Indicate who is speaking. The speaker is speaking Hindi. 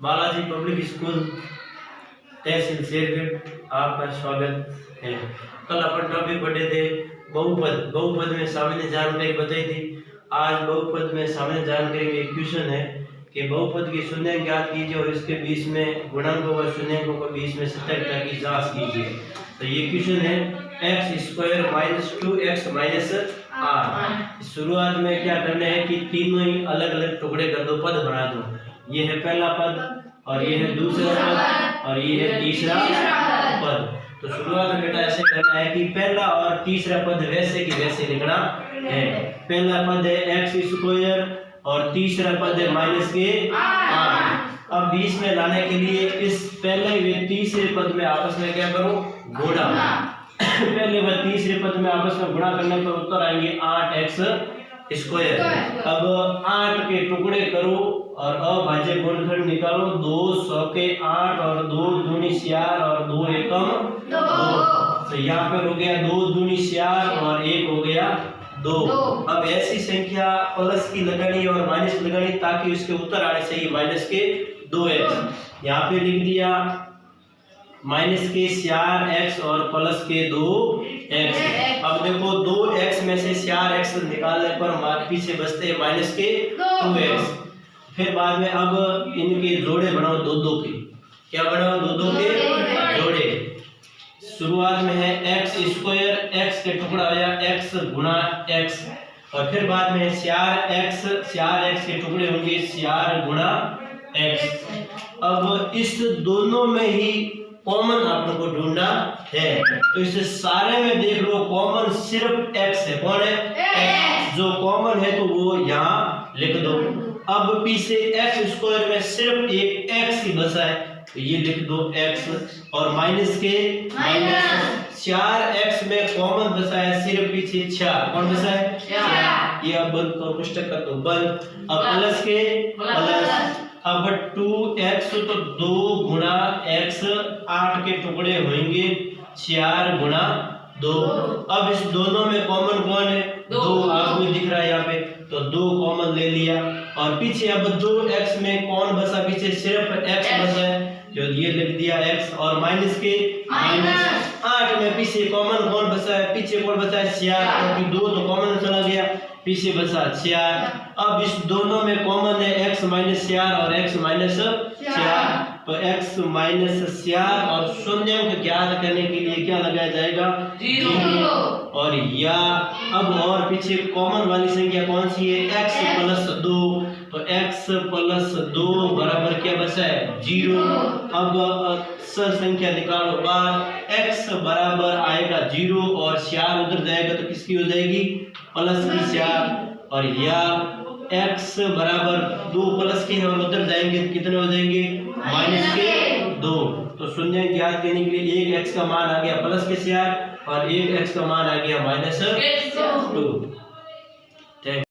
Speaker 1: बालाजी पब्लिक स्कूल तहसील शेरगढ़ आपका स्वागत है। कल अपन टॉपिक पढ़े थे बहुपद। बहुपद में सामान्य जानकारी बताई थी। आज बहुपद में सामान्य जानकारी में एक क्वेश्चन है कि बहुपद की शून्य ज्ञात कीजिए और इसके बीच में गुणांकों व शून्यकों के बीच में सतर्कता की जांच कीजिए। तो ये क्वेश्चन है x² - 2x - r। शुरुआत में क्या करना है कि तीनों ही अलग अलग टुकड़े कर दो, पद बना दो। ये है पहला पद और ये है दूसरा पद और ये है तीसरा पद। तो शुरुआत में बेटा ऐसे करना है कि पहला और तीसरा पद वैसे की वैसे लिखना है। पहला पद है x² और तीसरा पद है -8। अब बीच में लाने के लिए इस पहले व तीसरे पद में आपस में क्या करो, गुणा। पहले व तीसरे पद में आपस में गुणा करने पर उत्तर आएंगे 8x²। अब 8 के टुकड़े करो और अभाज्य गुणनखंड निकालो। 2 100 के 8 और 2 दूनी 4 और 2 एकम 2। तो यहाँ पर हो गया 2 दूनी 4 और 1 हो गया 2। अब ऐसी संख्या प्लस की लगानी और माइनस लगानी ताकि उसके उत्तर आने चाहिए -2x। यहाँ पे लिख दिया -4x और +2x। अब देखो 2x में से 4x निकालने पर पीछे बचते हैं -2x। फिर बाद में अब इनके जोड़े बनाओ, दो के। क्या बनाओ? दो के जोड़े। शुरुआत में है x², x के टुकड़ा हो जाए x गुणा x और फिर बाद में 4x के टुकड़े होंगे 4 गुणा x। अब इस दोनों में ही कॉमन आप लोगों को ढूंढना है। तो इस सारे में देख लो कॉमन सिर्फ x है। कौन है? x। जो कॉमन है तो वो यहाँ लिख दो। अब पीछे x² में सिर्फ एक x ही बचा है तो ये लिख दो x और माइनस के माइनस 4x में कॉमन बचा है सिर्फ पीछे 4। कौन बचा है? 4। ये अब बंद करो, पुस्तक कर दो बंद। अब प्लस के प्लस। अब 2x तो 2 गुणा x, 8 के टुकड़े होंगे 4 गुणा 2। अब इस दोनों में कॉमन कौन है? 2 आपको दिख रहा है यहाँ पे, तो 2 कॉमन ले लिया और पीछे अब 2x में कौन बचा? पीछे सिर्फ x बचा है जो ये लिख दिया x और माइनस के माइनस 8 में पीछे कॉमन कौन बचा है? पीछे कौन बचा है? 4, क्योंकि 2 तो कॉमन चला गया, पीछे बचा 4। अब इस दोनों में कॉमन है x - 4 और x - 4। तो x - 4 और शून्य को ज्ञात करने के लिए क्या लगाया जाएगा? 0। और या अब और पीछे कॉमन वाली संख्या कौन सी है? x + 2। तो x + 2 बराबर क्या बचा है? 0। अब संख्या निकालो बाहर। x बराबर आएगा 0 और 4 उधर जाएगा तो किसकी हो जाएगी? +4। और या x बराबर 2 प्लस के और उधर जाएंगे तो कितने हो जाएंगे? -2। तो शून्य ज्ञात करने के लिए एक x का मान आ गया +4 और एक x का मान आ गया -2।